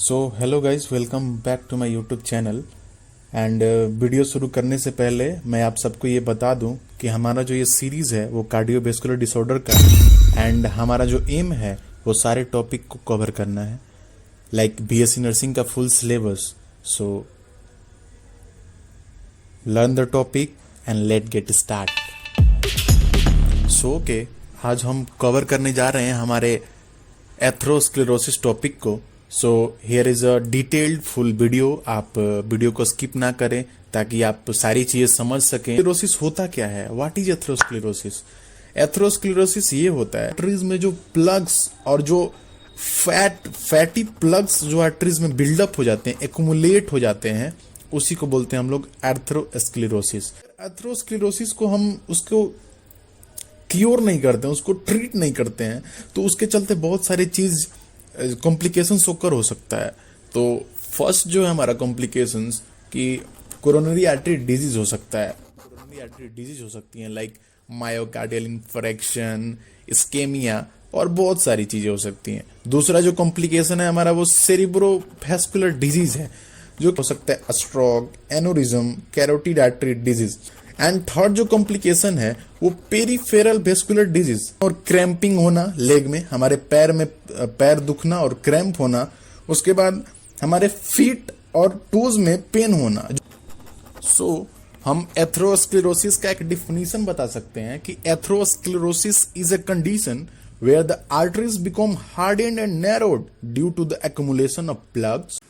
So hello guys, welcome back to my YouTube channel. And video शुरू करने से पहले मैं आप सबको ये बता दूं कि हमारा जो ये सीरीज़ है वो कार्डियोवेस्कुलर डिसऑर्डर का है। एंड हमारा जो एम है वो सारे टॉपिक को कवर करना है, लाइक बीएससी नर्सिंग का full syllabus. So learn the topic and let get start. So okay, आज हम कवर करने जा रहे हैं हमारे एथेरोस्क्लेरोसिस टॉपिक को। So here is a detailed full video. आप वीडियो को स्किप ना करें ताकि आप सारी चीजें समझ सकें। एथेरोस्क्लेरोसिस होता क्या है? What is atherosclerosis? एथेरोस्क्लेरोसिस ये होता है आर्टरीज में जो प्लग्स और जो फैटी प्लग्स जो आर्टरीज में बिल्डअप हो जाते हैं, एक्यूमुलेट हो जाते हैं, उसी को बोलते हैं हम लोग एथेरोस्क्लेरोसिस। एथेरोस्क्लेरोसिस को हम उसको क्योर नहीं करते हैं, उसको ट्रीट नहीं करते हैं, तो उसके चलते बहुत सारी चीज कॉम्प्लिकेशंस ओकर हो सकता है। तो फर्स्ट जो है हमारा कॉम्प्लिकेशंस कि कोरोनरी आर्टरी डिजीज हो सकता है। कोरोनरी आर्टरी डिजीज हो सकती है लाइक मायोकार्डियल इन्फेक्शन, इस्केमिया और बहुत सारी चीजें हो सकती हैं। दूसरा जो कॉम्प्लिकेशन है हमारा वो सेरिब्रोवैस्कुलर डिजीज है, जो हो सकता है stroke, aneurysm, carotid artery disease. And third जो कॉम्प्लिकेशन है वो पेरिफेरल वेस्कुलर डिजीज और क्रैम्पिंग होना लेग में, हमारे पैर में पैर दुखना और क्रैम्प होना। उसके बाद हमारे फीट और टोज में पेन होना। सो हम एथेरोस्क्लेरोसिस का एक डिफिनीशन बता सकते हैं कि atherosclerosis is a condition where the arteries become hardened and narrowed due to the accumulation of plugs.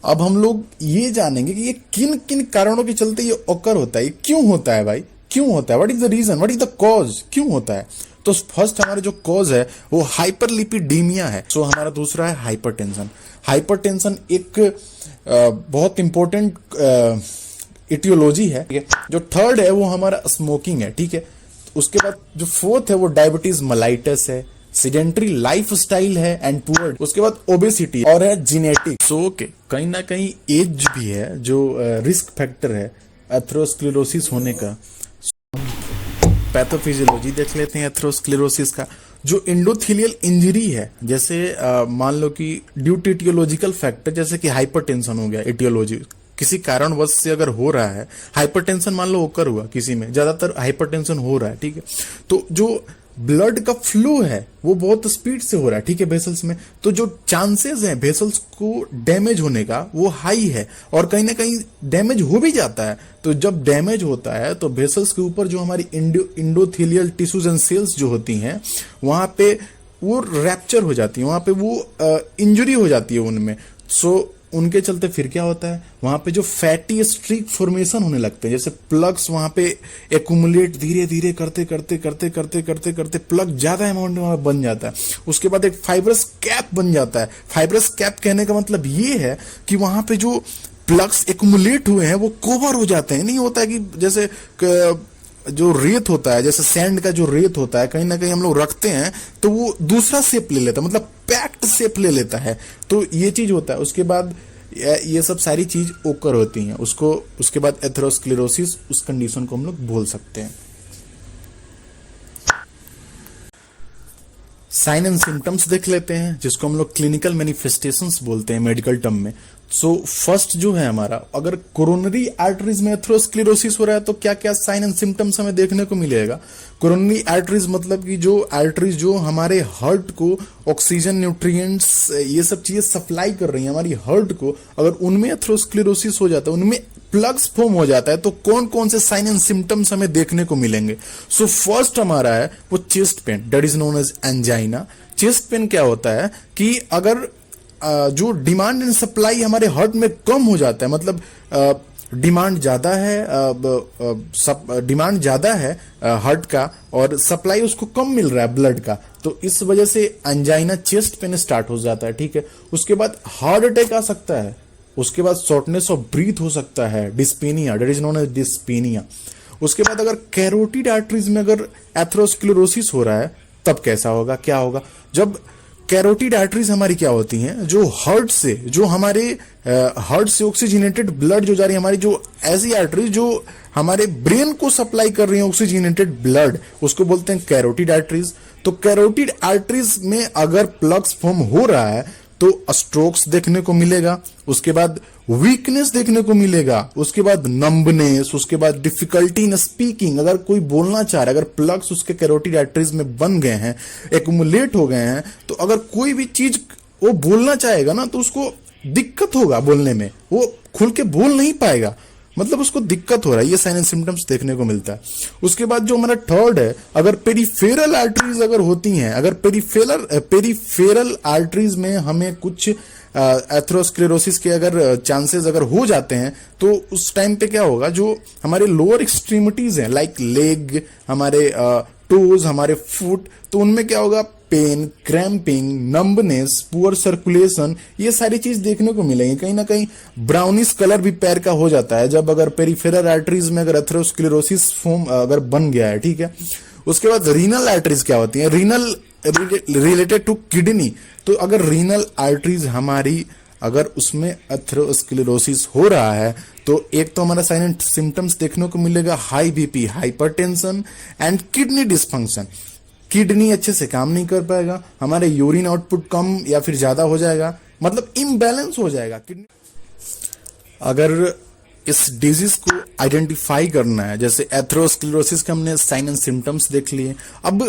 अब हम लोग ये जानेंगे कि ये किन किन कारणों के चलते ये ऑकर होता है, ये क्यों होता है भाई, क्यों होता है, what is the reason, what is the cause, क्यों होता है। तो फर्स्ट हमारा जो कॉज है वो हाइपरलिपिडीमिया है। सो हमारा दूसरा है हाइपरटेंशन। हाइपरटेंशन एक बहुत इंपॉर्टेंट इटियोलॉजी है, ठीक है। जो थर्ड है वो हमारा स्मोकिंग है, ठीक है। उसके बाद जो फोर्थ है वो डायबिटीज मेलाइटस है, सीडेंटरी लाइफ स्टाइल है एंड पुअर। उसके बाद ओबेसिटी और है जीनेटिक। सो ओके, कहीं ना कहीं एज भी है जो रिस्क फैक्टर है एथेरोस्क्लेरोसिस होने का। पैथोफिजियोलॉजी देख लेते हैं एथेरोस्क्लेरोसिस का। जो एंडोथेलियल इंजरी है, जैसे मान लो कि ड्यू टू इटियोलॉजिकल फैक्टर, जैसे कि हाइपरटेंशन हो गया, इटियोलॉजी किसी कारणवश से अगर हो रहा है, हाइपरटेंशन मान लो ओकर हुआ किसी में, ज्यादातर हाइपरटेंशन हो रहा है, ठीक है। तो जो ब्लड का फ्लो है वो बहुत स्पीड से हो रहा है, ठीक है, वेसल्स में। तो जो चांसेस हैं वेसल्स को डैमेज होने का वो हाई है, और कहीं ना कहीं डैमेज हो भी जाता है। तो जब डैमेज होता है तो वेसल्स के ऊपर जो हमारी इंडोथेलियल टिश्यूज एंड सेल्स जो होती हैं वहां पे वो रैप्चर हो जाती है, वहां पे वो इंजरी हो जाती है उनमें। सो उनके चलते फिर क्या होता है, वहां पे जो फैटी स्ट्रीक फॉर्मेशन होने लगते हैं, जैसे प्लग्स वहां पे एक्यूमुलेट धीरे धीरे करते करते करते करते करते करते प्लग ज्यादा अमाउंट में बन जाता है। उसके बाद एक फाइब्रस कैप बन जाता है। फाइब्रस कैप कहने का मतलब ये है कि वहां पे जो प्लग्स एक्यूमुलेट हुए हैं वो कवर हो जाते हैं। नहीं होता है कि जैसे जो रेत होता है, जैसे सैंड का जो रेत होता है, कहीं ना कहीं हम लोग रखते हैं तो वो दूसरा शेप ले लेता है, मतलब पैक्ड शेप ले लेता है। तो ये चीज होता है। उसके बाद ये सब सारी चीज ओकर होती हैं, उसके बाद एथेरोस्क्लेरोसिस उस कंडीशन को हम लोग बोल सकते हैं। साइन एंड सिम्टम्स देख लेते हैं, जिसको हम लोग क्लिनिकल मैनिफेस्टेशंस बोलते हैं मेडिकल टर्म में। सो फर्स्ट जो है हमारा, अगर कोरोनरी आर्टरीज में एथेरोस्क्लेरोसिस हो रहा है तो क्या क्या साइन एंड सिम्टम्स हमें देखने को मिलेगा। कोरोनरी आर्टरीज मतलब कि जो आर्टरीज जो हमारे हार्ट को ऑक्सीजन, न्यूट्रिएंट्स, ये सब चीजें सप्लाई कर रही है हमारी हार्ट को, अगर उनमें एथेरोस्क्लेरोसिस हो जाता है, उनमें प्लग्स फॉर्म हो जाता है, तो कौन कौन से साइन एंड सिम्टम्स हमें देखने को मिलेंगे। सो फर्स्ट हमारा है वो chest pain, that is known as angina. Chest pain क्या होता है कि अगर जो डिमांड एंड सप्लाई हमारे हार्ट में कम हो जाता है, मतलब डिमांड ज्यादा है, डिमांड ज्यादा है हार्ट का और सप्लाई उसको कम मिल रहा है ब्लड का, तो इस वजह से एंजाइना, चेस्ट पेन स्टार्ट हो जाता है, ठीक है। उसके बाद हार्ट अटैक आ सकता है। उसके बाद शॉर्टनेस ऑफ ब्रीथ हो सकता है, dyspnoea, that is known as dyspnoea. उसके बाद अगर कैरोटिड आर्टरीज में अगर एथेरोस्क्लेरोसिस हो रहा है तब कैसा होगा, क्या होगा। जब कैरोटिड आर्टरीज हमारी क्या होती हैं, जो हार्ट से, जो हमारे हार्ट से ऑक्सीजनेटेड ब्लड जो जा रही है, हमारी जो ऐसी आर्टरीज जो हमारे ब्रेन को सप्लाई कर रही है ऑक्सीजनेटेड ब्लड, उसको बोलते हैं कैरोटिड आर्टरीज। तो कैरोटिड आर्टरीज में अगर प्लग्स फॉर्म हो रहा है तो स्ट्रोक्स देखने को मिलेगा, उसके बाद वीकनेस देखने को मिलेगा, उसके बाद नंबनेस, उसके बाद डिफिकल्टी इन स्पीकिंग। अगर कोई बोलना चाह रहा है, अगर प्लग्स उसके कैरोटिड आर्टरीज में बन गए हैं, एक्युमुलेट हो गए हैं, तो अगर कोई भी चीज वो बोलना चाहेगा ना तो उसको दिक्कत होगा बोलने में, वो खुल के बोल नहीं पाएगा, मतलब उसको दिक्कत हो रहा है। ये साइन एंड सिम्टम्स देखने को मिलता है। उसके बाद जो हमारा थर्ड है, अगर पेरिफेरल आर्टरीज अगर होती हैं, अगर पेरिफेरल आर्टरीज में हमें कुछ एथेरोस्क्लेरोसिस के अगर चांसेस अगर हो जाते हैं, तो उस टाइम पे क्या होगा, जो हमारे लोअर एक्सट्रीमिटीज हैं लाइक लेग, हमारे टोज, हमारे फुट, तो उनमें क्या होगा, pain, cramping, numbness, poor circulation, ये सारी चीज देखने को मिलेंगी। कहीं ना कहीं ब्राउनिश कलर भी पैर का हो जाता है जब अगर पेरिफेरल आर्टरीज में अगर एथेरोस्क्लेरोसिस फॉर्म अगर बन गया है, ठीक है। उसके बाद रीनल आर्टरीज क्या होती है, रीनल रिलेटेड टू किडनी। तो अगर रीनल आर्टरीज हमारी अगर उसमें एथेरोस्क्लेरोसिस हो रहा है, तो एक तो हमारा साइन एंड सिम्टम्स देखने को मिलेगा, high BP, hypertension and kidney dysfunction. Kidney अच्छे से काम नहीं कर पाएगा, हमारे यूरिन आउटपुट कम या फिर ज्यादा हो जाएगा, मतलब इम्बैलेंस हो जाएगा किडनी। अगर इस डिजीज को आइडेंटिफाई करना है, जैसे एथेरोस्क्लेरोसिस के हमने साइन एंड सिम्टम्स देख लिए, अब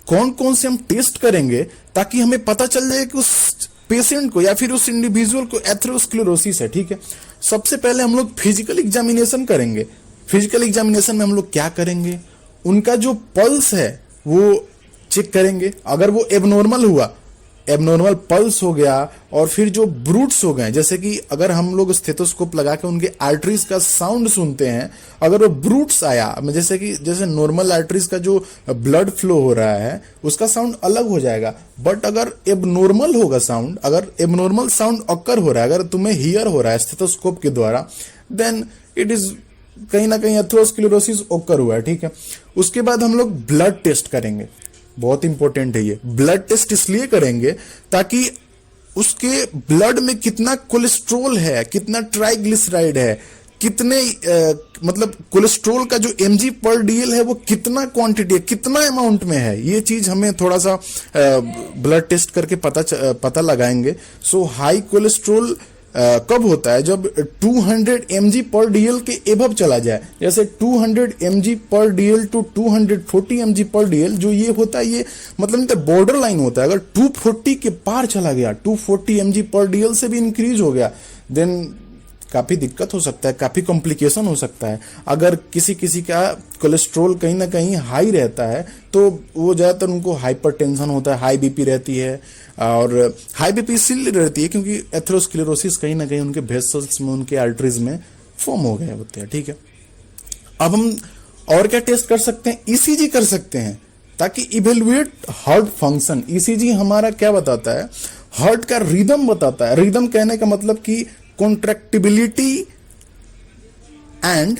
कौन कौन से हम टेस्ट करेंगे ताकि हमें पता चल जाए कि उस पेशेंट को या फिर उस इंडिविजुअल को एथेरोस्क्लेरोसिस है, ठीक है। सबसे पहले हम लोग फिजिकल एग्जामिनेशन करेंगे। फिजिकल एग्जामिनेशन में हम लोग क्या करेंगे, उनका जो पल्स है वो चेक करेंगे। अगर वो एबनॉर्मल हुआ, एबनॉर्मल पल्स हो गया, और फिर जो ब्रूट्स हो गए, जैसे कि अगर हम लोग स्टेथोस्कोप लगा के उनके आर्टरीज का साउंड सुनते हैं, अगर वो ब्रूट्स आया, जैसे नॉर्मल आर्टरीज का जो ब्लड फ्लो हो रहा है उसका साउंड अलग हो जाएगा, बट अगर एबनॉर्मल होगा साउंड, अगर एबनॉर्मल साउंड अकर हो रहा है, अगर तुम्हें हियर हो रहा है स्टेथोस्कोप के द्वारा, देन इट इज कहीं ना कहीं एथेरोस्क्लेरोसिस ओकर हुआ है, ठीक है। उसके बाद हम लोग ब्लड टेस्ट करेंगे, बहुत इंपॉर्टेंट है ये। ब्लड टेस्ट इसलिए करेंगे ताकि उसके ब्लड में कितना कोलेस्ट्रॉल है, कितना ट्राइग्लिसराइड है, कितने मतलब कोलेस्ट्रॉल का जो mg पर डीएल है वो कितना क्वांटिटी है, कितना अमाउंट में है, ये चीज हमें थोड़ा सा ब्लड टेस्ट करके पता लगाएंगे। सो हाई कोलेस्ट्रॉल कब होता है, जब 200 mg पर डीएल के एबव चला जाए, जैसे 200 mg पर डीएल टू 240 mg पर डीएल, जो ये होता है ये मतलब बॉर्डर लाइन होता है। अगर 240 के पार चला गया, 240 mg पर डीएल से भी इंक्रीज हो गया, देन काफी दिक्कत हो सकता है, काफी कॉम्प्लिकेशन हो सकता है। अगर किसी का कोलेस्ट्रॉल कहीं ना कहीं हाई रहता है तो वो ज्यादातर उनको हाइपरटेंशन होता है, हाई बीपी रहती है, और हाई बीपी इसलिए रहती है क्योंकि एथेरोस्क्लेरोसिस कहीं ना कहीं उनके वेसल्स में, उनके आर्टरीज में फॉर्म हो गए होते हैं, ठीक है। अब हम और क्या टेस्ट कर सकते हैं, ईसीजी कर सकते हैं ताकि इवेल्युएट हार्ट फंक्शन। ईसीजी हमारा क्या बताता है, हार्ट का रिदम बताता है। रिदम कहने का मतलब कि contractibility and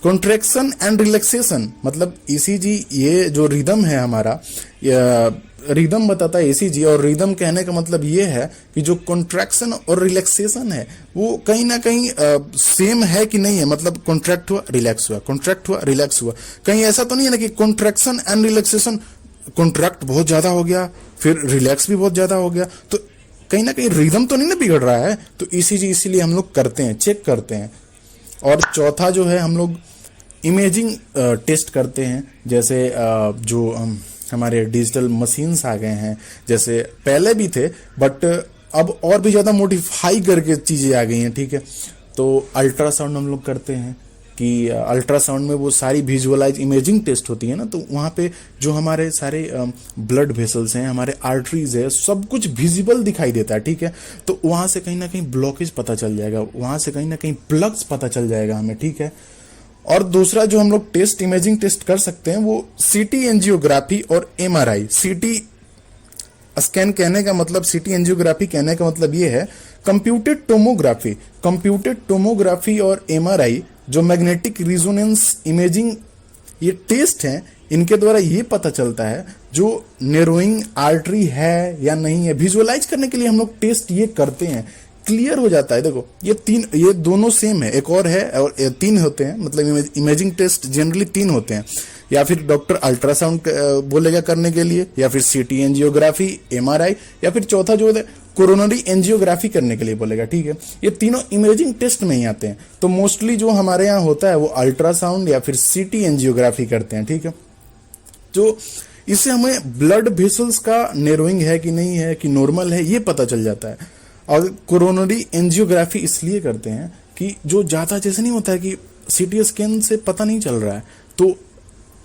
contraction and relaxation, मतलब ईसीजी ये जो रिदम है हमारा, रिदम बताता है ईसीजी। और रिदम कहने का मतलब ये है कि जो कॉन्ट्रैक्शन और रिलैक्सेशन है वो कहीं ना कहीं सेम है कि नहीं है, मतलब कॉन्ट्रैक्ट हुआ, रिलैक्स हुआ, कॉन्ट्रैक्ट हुआ, रिलैक्स हुआ। कहीं ऐसा तो नहीं है ना कि कॉन्ट्रैक्शन एंड रिलैक्सेशन, कॉन्ट्रैक्ट बहुत ज्यादा हो गया फिर रिलैक्स भी बहुत ज्यादा हो गया, तो कहीं ना कहीं रिदम तो नहीं ना बिगड़ रहा है। तो ईसीजी इसीलिए हम लोग करते हैं, चेक करते हैं। और चौथा जो है, हम लोग इमेजिंग टेस्ट करते हैं, जैसे जो हमारे डिजिटल मशीन्स आ गए हैं, जैसे पहले भी थे बट अब और भी ज्यादा मॉडिफाई करके चीजें आ गई हैं, ठीक है। तो अल्ट्रासाउंड हम लोग करते हैं कि अल्ट्रासाउंड में वो सारी विजुअलाइज इमेजिंग टेस्ट होती है ना, तो वहाँ पे जो हमारे सारे ब्लड वेसल्स हैं, हमारे आर्टरीज है, सब कुछ विजिबल दिखाई देता है, ठीक है। तो वहाँ से कहीं ना कहीं ब्लॉकेज पता चल जाएगा, वहाँ से कहीं ना कहीं प्लग्स पता चल जाएगा हमें, ठीक है। और दूसरा जो हम लोग टेस्ट, इमेजिंग टेस्ट कर सकते हैं, वो सीटी एंजियोग्राफी और एमआरआई। सीटी स्कैन कहने का मतलब, सीटी एंजियोग्राफी कहने का मतलब ये है कंप्यूटेड टोमोग्राफी। कंप्यूटेड टोमोग्राफी और एमआरआई जो मैग्नेटिक रिजोनेंस इमेजिंग ये टेस्ट हैं, इनके द्वारा ये पता चलता है जो नैरोइंग आर्टरी है या नहीं है। विजुअलाइज करने के लिए हम लोग टेस्ट ये करते हैं, क्लियर हो जाता है। देखो ये दोनों सेम है, एक और है, और 3 होते हैं, मतलब इमेजिंग टेस्ट जनरली 3 होते हैं। या फिर डॉक्टर अल्ट्रासाउंड बोलेगा करने के लिए, या फिर सीटी एंजियोग्राफी, एमआरआई, या फिर चौथा जो है कोरोनरी एंजियोग्राफी करने के लिए बोलेगा, ठीक है। ये तीनों इमेजिंग टेस्ट में ही आते हैं। तो मोस्टली जो हमारे यहाँ होता है वो अल्ट्रासाउंड या फिर सीटी एंजियोग्राफी करते हैं, ठीक है। तो इससे हमें ब्लड वेसल्स का नैरोइंग है कि नहीं है, कि नॉर्मल है, ये पता चल जाता है। और कोरोनरी एंजियोग्राफी इसलिए करते हैं कि जो ज्यादा जैसे नहीं होता है कि सीटी स्कैन से पता नहीं चल रहा है, तो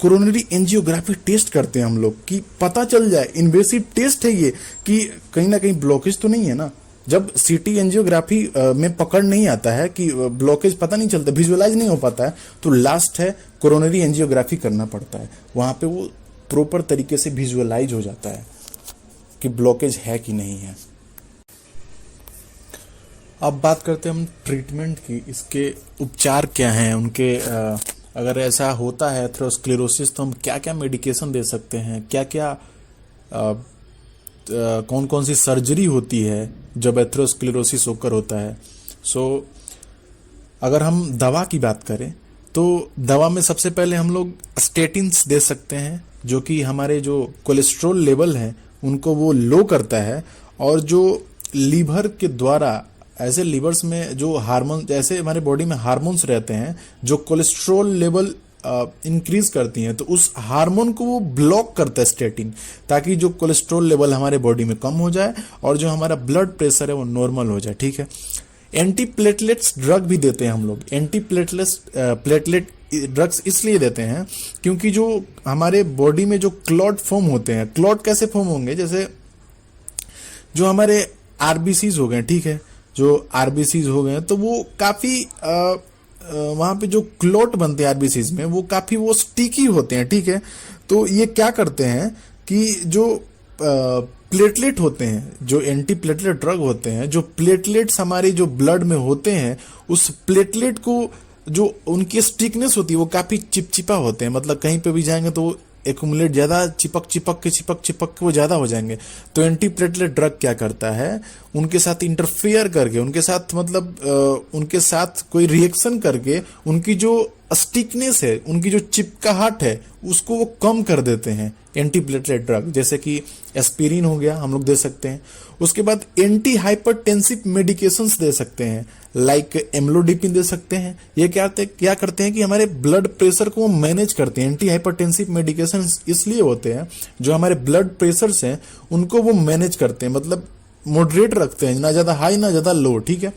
कोरोनरी एंजियोग्राफी टेस्ट करते हैं हम लोग कि पता चल जाए। इन्वेसिव टेस्ट है ये कि कहीं ना कहीं ब्लॉकेज तो नहीं है ना। जब सीटी एंजियोग्राफी में पकड़ नहीं आता है कि ब्लॉकेज पता नहीं चलता, विजुअलाइज नहीं हो पाता है, तो लास्ट है कोरोनरी एंजियोग्राफी करना पड़ता है। वहां पे वो प्रॉपर तरीके से विजुअलाइज हो जाता है कि ब्लॉकेज है कि नहीं है। अब बात करते हैं हम ट्रीटमेंट की, इसके उपचार क्या हैं, उनके अगर ऐसा होता है एथेरोस्क्लेरोसिस तो हम क्या क्या मेडिकेशन दे सकते हैं, क्या क्या कौन कौन सी सर्जरी होती है जब एथेरोस्क्लेरोसिस होकर होता है। सो अगर हम दवा की बात करें तो दवा में सबसे पहले हम लोग स्टेटिन्स दे सकते हैं, जो कि हमारे जो कोलेस्ट्रॉल लेवल है उनको वो लो करता है, और जो लीवर के द्वारा ऐसे लीवर्स में जो हार्मोन, जैसे हमारे बॉडी में हार्मोन्स रहते हैं जो कोलेस्ट्रॉल लेवल इंक्रीज करती हैं, तो उस हार्मोन को वो ब्लॉक करता है स्टेटिन, ताकि जो कोलेस्ट्रॉल लेवल हमारे बॉडी में कम हो जाए और जो हमारा ब्लड प्रेशर है वो नॉर्मल हो जाए, ठीक है। एंटी प्लेटलेट्स ड्रग भी देते हैं हम लोग। एंटी प्लेटलेट ड्रग्स इसलिए देते हैं क्योंकि जो हमारे बॉडी में जो क्लॉट फॉर्म होते हैं, क्लॉट कैसे फॉर्म होंगे, जैसे जो हमारे आरबीसीज हो गए, ठीक है, जो आरबीसीज हो गए तो वो काफी वहां पे जो क्लॉट बनते हैं आरबीसीज में वो काफी वो स्टिकी होते हैं, ठीक है। तो ये क्या करते हैं कि जो प्लेटलेट होते हैं, जो एंटी प्लेटलेट ड्रग होते हैं, जो प्लेटलेट्स हमारी जो ब्लड में होते हैं, उस प्लेटलेट को जो उनकी स्टिकनेस होती है वो काफी चिपचिपा होते हैं, मतलब कहीं पे भी जाएंगे तो एक्यूमुलेट ज्यादा चिपक के वो ज्यादा हो जाएंगे। तो एंटी प्लेटलेट ड्रग क्या करता है, उनके साथ इंटरफेयर करके, उनके साथ मतलब उनके साथ कोई रिएक्शन करके उनकी जो स्टिकनेस है, उनकी जो चिपकाहट है, उसको वो कम कर देते हैं एंटी प्लेटलेट ड्रग। जैसे कि एस्पिरिन हो गया, हम लोग दे सकते हैं। उसके बाद एंटी हाइपरटेंसिव मेडिकेशंस दे सकते हैं, लाइक एम्लोडिपिन दे सकते हैं। ये क्या करते हैं कि हमारे ब्लड प्रेशर को मैनेज करते हैं। एंटी हाइपरटेंसिव मेडिकेशन इसलिए होते हैं जो हमारे ब्लड प्रेशर्स हैं उनको वो मैनेज करते हैं, मतलब मॉडरेट रखते हैं, ना ज्यादा हाई ना ज्यादा लो, ठीक है।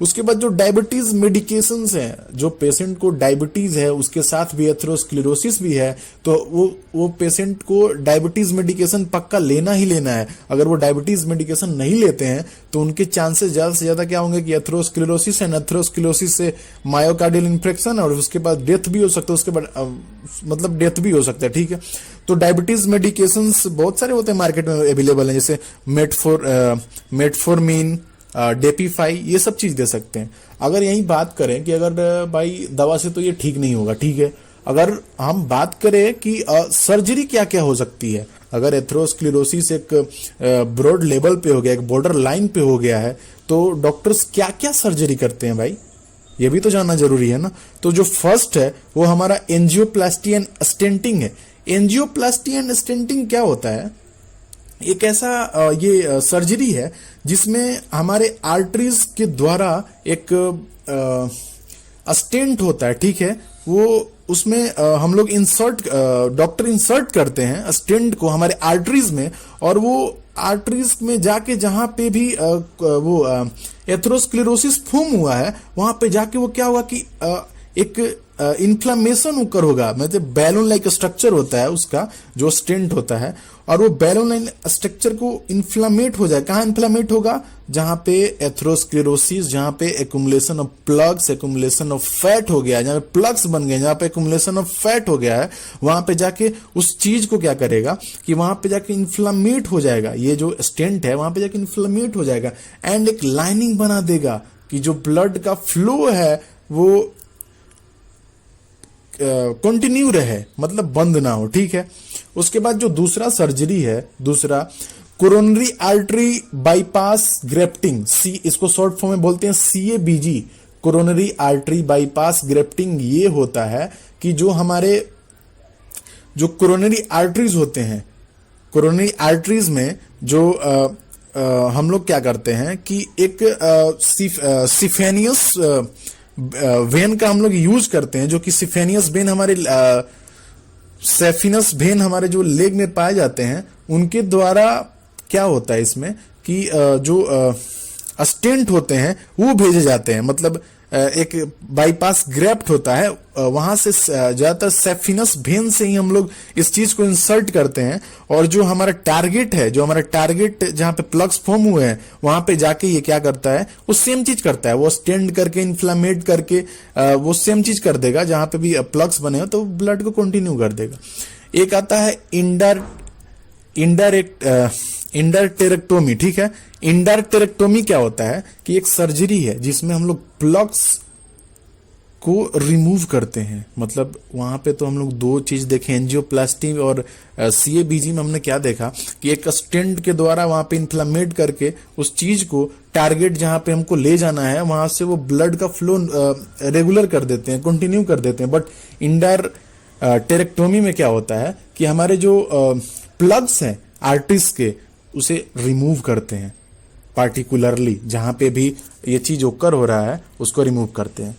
उसके बाद जो डायबिटीज मेडिकेशंस हैं, जो पेशेंट को डायबिटीज है उसके साथ भी एथेरोस्क्लेरोसिस भी है, तो वो पेशेंट को डायबिटीज मेडिकेशन पक्का लेना ही लेना है। अगर वो डायबिटीज मेडिकेशन नहीं लेते हैं तो उनके चांसेस ज्यादा से ज्यादा क्या होंगे कि एथेरोस्क्लेरोसिस एंड एथेरोस्क्लेरोसिस से मायोकार्डियल इन्फेक्शन और उसके बाद डेथ भी हो सकता है, उसके बाद मतलब डेथ भी हो सकता है, ठीक है। तो डायबिटीज मेडिकेशंस बहुत सारे होते हैं मार्केट में अवेलेबल हैं, जैसे मेटफॉर्मिन, डेपीफाई, ये सब चीज दे सकते हैं। अगर यही बात करें कि अगर भाई दवा से तो ये ठीक नहीं होगा, ठीक है, अगर हम बात करें कि सर्जरी क्या क्या हो सकती है, अगर एथेरोस्क्लेरोसिस एक ब्रॉड लेवल पे हो गया, एक बॉर्डर लाइन पे हो गया है, तो डॉक्टर्स क्या क्या सर्जरी करते हैं भाई, ये भी तो जानना जरूरी है ना। तो जो फर्स्ट है वो हमारा एंजियोप्लास्टी एंड स्टेंटिंग है। एंजियोप्लास्टी एंड स्टेंटिंग क्या होता है, एक ऐसा ये सर्जरी है जिसमें हमारे आर्टरीज के द्वारा एक स्टेंट होता है, ठीक है, वो उसमें हम लोग डॉक्टर इंसर्ट करते हैं स्टेंट को हमारे आर्टरीज में, और वो आर्टरीज में जाके जहां पे भी वो एथेरोस्क्लेरोसिस फॉर्म हुआ है वहां पे जाके वो क्या हुआ कि एक इन्फ्लामेशन ऊपर होगा, मतलब बैलून लाइक स्ट्रक्चर होता है उसका जो स्टेंट होता है, और वो बैलून लाइक स्ट्रक्चर को इन्फ्लामेट हो जाए। कहाँ इन्फ्लामेट होगा, जहां पे एथेरोस्क्लेरोसिस, जहां पे accumulation of plugs, accumulation of fat हो गया, जहां पे प्लग्स बन गए, जहां पे एक्युमुलेशन ऑफ फैट हो गया है, वहां पे जाके उस चीज को क्या करेगा कि वहां पे जाके इन्फ्लामेट हो जाएगा, ये जो स्टेंट है वहां पे जाके इन्फ्लामेट हो जाएगा, एंड एक लाइनिंग बना देगा कि जो ब्लड का फ्लो है वो कंटिन्यू रहे, मतलब बंद ना हो, ठीक है। उसके बाद जो दूसरा सर्जरी है, दूसरा कोरोनरी आर्टरी बाईपास ग्रेफ्टिंग, इसको शॉर्ट फॉर्म में बोलते हैं CABG, कोरोनरी आर्टरी बाईपास ग्रेफ्टिंग। ये होता है कि जो हमारे जो कोरोनरी आर्टरीज होते हैं, कोरोनरी आर्टरीज में जो हम लोग क्या करते हैं कि एक सिफेनियस वेन का हम लोग यूज करते हैं, जो कि सिफेनियस वेन हमारे सेफिनस वेन हमारे जो लेग में पाए जाते हैं, उनके द्वारा क्या होता है इसमें कि जो स्टेंट होते हैं वो भेजे जाते हैं। मतलब एक बाईपास ग्रेफ्ट होता है, वहां से ज्यादातर सेफिनस वेन से ही हम लोग इस चीज को इंसर्ट करते हैं, और जो हमारा टारगेट है, जो हमारा टारगेट जहां पे प्लग्स फॉर्म हुए हैं, वहां पे जाके ये क्या करता है, वो सेम चीज करता है, वो स्टेंड करके इन्फ्लामेट करके वो सेम चीज कर देगा। जहां पे भी प्लग्स बने हो तो ब्लड को कंटिन्यू कर देगा। एक आता है इंडरटेरेक्टोमी, ठीक है। इंडरटेरेक्टोमी क्या होता है कि एक सर्जरी है जिसमें हम लोग प्लग्स को रिमूव करते हैं। मतलब वहां पे तो हम लोग दो चीज देखे, एंजियोप्लास्टी और सीएबीजी में हमने क्या देखा कि एक स्टेंट के द्वारा वहां पे इन्फ्लामेट करके उस चीज को टारगेट जहां पे हमको ले जाना है वहां से वो ब्लड का फ्लो रेगुलर कर देते हैं, कंटिन्यू कर देते हैं। बट इंडरटेरेक्टोमी में क्या होता है कि हमारे जो प्लग्स हैं आर्टरीज के, उसे रिमूव करते हैं, पार्टिकुलरली जहां पे भी ये चीज ओकर हो रहा है उसको रिमूव करते हैं।